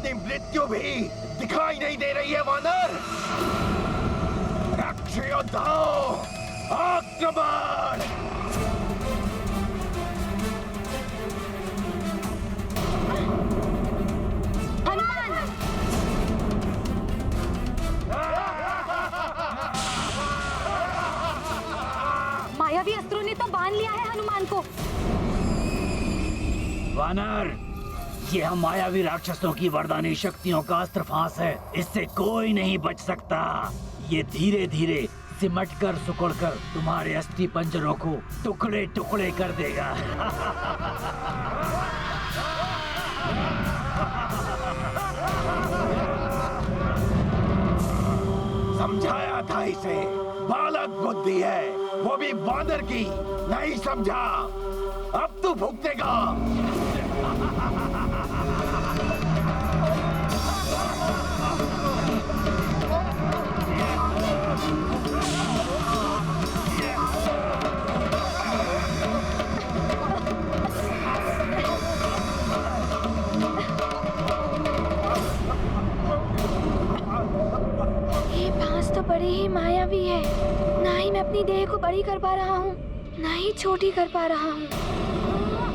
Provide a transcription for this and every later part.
अपनी मृत्यु भी दिखाई नहीं दे रही है वानर। रक्ष योद्धाओं, आक्रमण! मायावी अस्त्रों ने तो बांध लिया है हनुमान को। वानर, ये हम मायावी राक्षसों की वरदानी शक्तियों का अस्त्र फांस है। इससे कोई नहीं बच सकता। ये धीरे धीरे सिमट कर सिकुड़ कर तुम्हारे अस्थि पंजरों को टुकड़े टुकड़े कर देगा। समझाया था इसे, बालक बुद्धि है, वो भी वानर की। नहीं समझा, अब तू भुगतेगा। ये फांस तो बड़ी ही मायावी है। ना ही मैं अपनी देह को बड़ी कर पा रहा हूँ, ना ही छोटी कर पा रहा हूँ।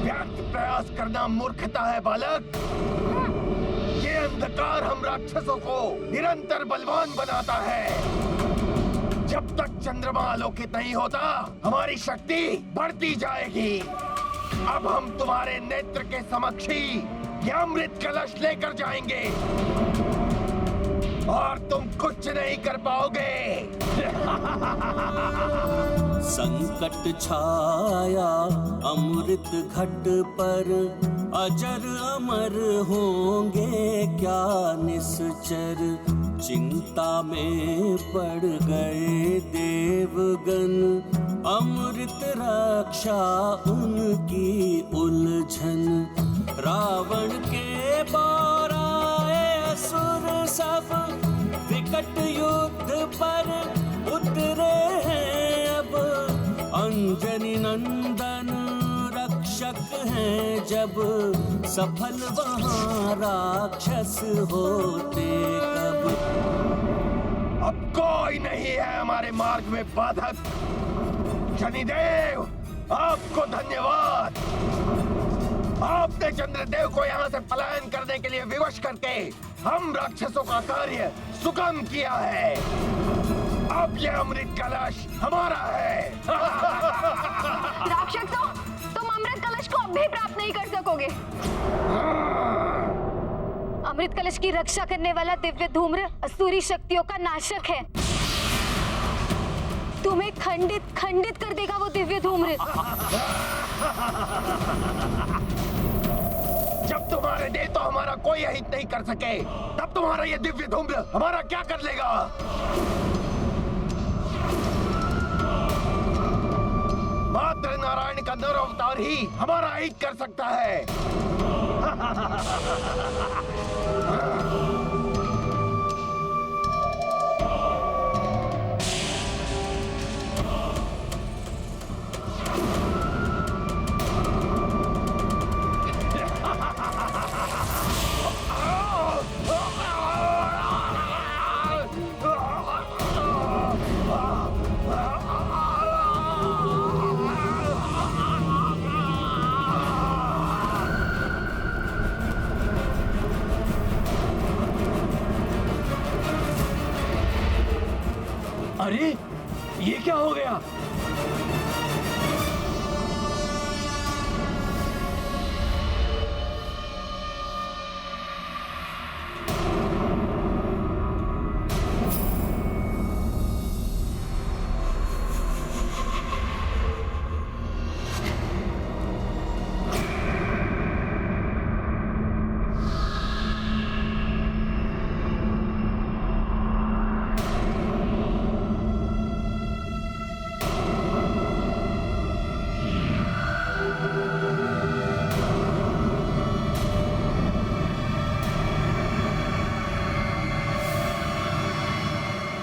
व्यर्थ प्रयास करना मूर्खता है बालक। ये अंधकार हम राक्षसों को निरंतर बलवान बनाता है। जब तक चंद्रमा आलोकित नहीं होता, हमारी शक्ति बढ़ती जाएगी। अब हम तुम्हारे नेत्र के समक्ष ही ये अमृत कलश लेकर जाएंगे और तुम कुछ नहीं कर पाओगे। संकट छाया अमृत घट पर, अजर अमर होंगे क्या निश्चर। चिंता में पड़ गए देवगण, अमृत रक्षा उनकी उलझन। रावण के बाराए असुर सब, विकट युद्ध पर उतरे हैं अब। अंजनी नंदन रक्षक हैं जब, सफल वहाँ राक्षस होते कब। अब कोई नहीं है हमारे मार्ग में बाधक। शनिदेव, आपको धन्यवाद। आपने चंद्रदेव को यहाँ से पलायन करने के लिए विवश करके हम राक्षसों का कार्य सुगम किया है। अब ये अमृत कलश हमारा है। राक्षसों, तुम अमृत कलश को अब भी प्राप्त नहीं कर सकोगे। अमृत कलश की रक्षा करने वाला दिव्य धूम्र असुरी शक्तियों का नाशक है। तुम्हें खंडित खंडित कर देगा वो दिव्य धूम्र। जब तुम्हारे देह तो हमारा कोई अहित नहीं कर सके, तब तुम्हारा ये दिव्य धूम्र हमारा क्या कर लेगा? मात्र नारायण का नर अवतार ही हमारा अहित कर सकता है। अरे, ये क्या हो गया?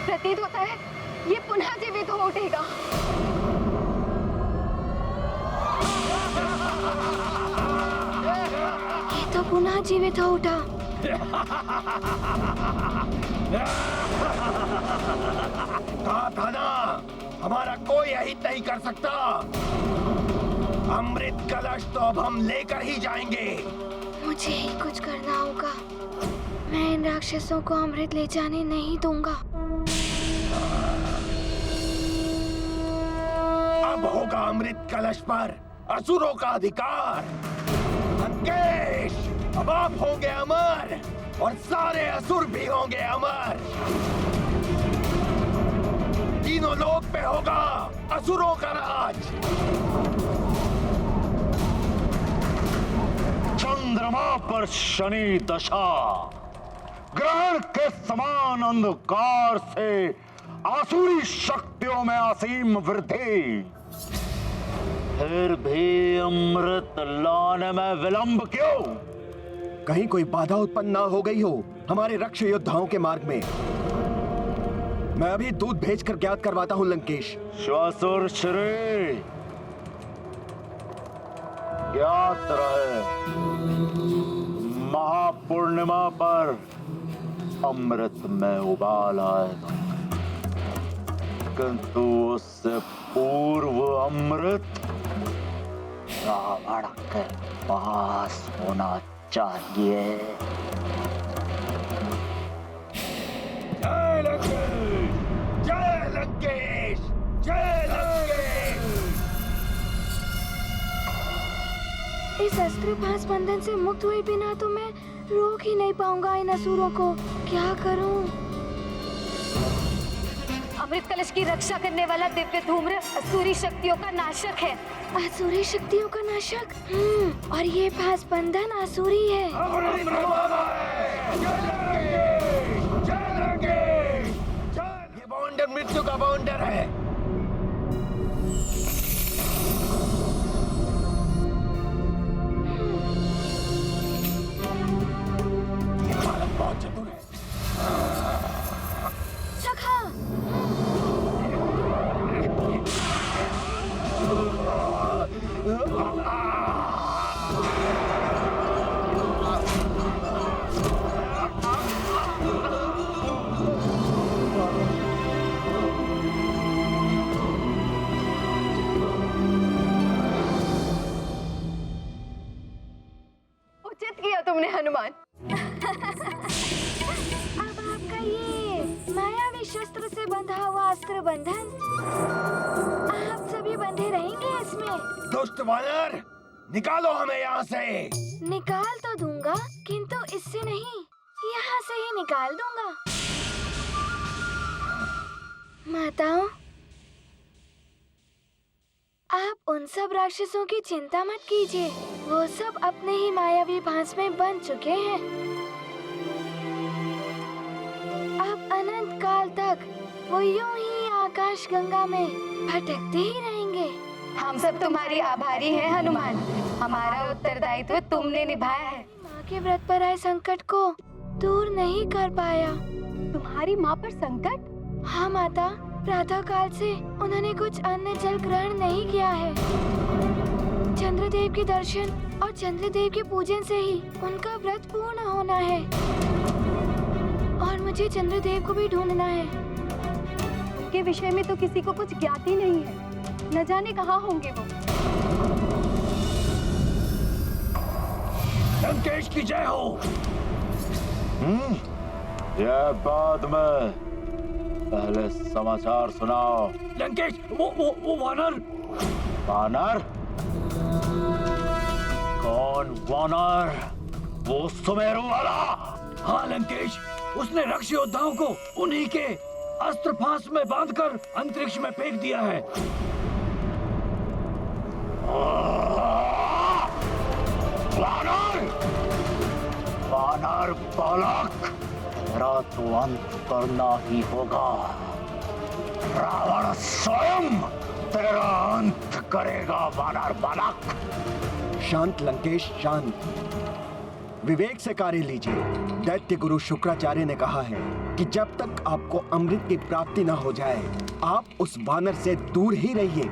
प्रतीत होता है ये पुनः जीवित हो उठेगा। ये तो पुनः जीवित हो उठा। कहा था ना, हमारा कोई अहित नहीं कर सकता। अमृत कलश तो अब हम लेकर ही जाएंगे। मुझे ही कुछ करना होगा। मैं इन राक्षसों को अमृत ले जाने नहीं दूंगा। अब होगा अमृत कलश पर असुरों का अधिकार। लंकेश, अब आप होंगे अमर और सारे असुर भी होंगे अमर। तीनों लोक पे होगा असुरों का राज। चंद्रमा पर शनि दशा, ग्रहण के समान अंधकार से आसुरी शक्तियों में असीम वृद्धि, फिर भी अमृत लाने में विलंब क्यों? कहीं कोई बाधा उत्पन्न ना हो गई हो हमारे रक्ष योद्धाओं के मार्ग में। मैं अभी दूध भेजकर ज्ञात करवाता हूँ लंकेश। श्वासुर श्री ज्ञात रहे, महापूर्णिमा पर अमृत में उबाल आएगा, किंतु उससे पूर्व अमृत रावण के पास होना चाहिए। जय लंकेश, जय लंकेश, जय लंकेश। इस अस्त्र पास बंधन से मुक्त हुए बिना तो मैं रोक ही नहीं पाऊंगा इन असुरों को। क्या करूं? अमृत कलश की रक्षा करने वाला दिव्य धूम्र असुरी शक्तियों का नाशक है। असुरी शक्तियों का नाशक? और ये पास बंधन असुरी है। ये बाउंडर मृत्यु का बाउंडर है। ये बालक बहुत चतुर है। सखा, उचित किया तुमने हनुमान। अब आपका ये मायावी शस्त्र से बंधा हुआ अस्त्र बंधन, आप सभी बंधे रहेंगे इसमें। दुष्ट वानर, निकालो हमें यहाँ से। निकाल तो दूंगा, किंतु इससे नहीं, यहाँ से ही निकाल दूंगा। माताओं, आप उन सब राक्षसों की चिंता मत कीजिए। वो सब अपने ही मायावी भांस में बंध चुके हैं। अब अनंत काल तक वो यूं ही आकाश गंगा में भटकते ही रहेंगे। हम सब तुम्हारी आभारी हैं हनुमान। हमारा उत्तरदायित्व तुमने निभाया है। माँ के व्रत पर आए संकट को दूर नहीं कर पाया। तुम्हारी माँ पर संकट? हाँ माता, प्रातः काल से उन्होंने कुछ अन्न जल ग्रहण नहीं किया है। चंद्रदेव के दर्शन और चंद्रदेव के पूजन से ही उनका व्रत पूर्ण होना है। और मुझे चंद्रदेव को भी ढूंढना है। उनके विषय में तो किसी को कुछ ज्ञात ही नहीं है। न जाने कहाँ होंगे वो। लंकेश की जय हो। यह बाद में, पहले समाचार सुनाओ। लंकेश, वो वानर। वानर? कौन वानर? वो सुमेरु वाला? हाँ लंकेश, उसने रक्ष योद्धाओं को उन्हीं के अस्त्र फांस में बांधकर अंतरिक्ष में फेंक दिया है। वानर! वानर बालक, तेरा तो अंत करना ही होगा। रावण स्वयं तेरा अंत करेगा वानर बालक। शांत लंकेश, शांत। विवेक से कार्य लीजिए। दैत्य गुरु शुक्राचार्य ने कहा है कि जब तक आपको अमृत की प्राप्ति न हो जाए, आप उस वानर से दूर ही रहिए।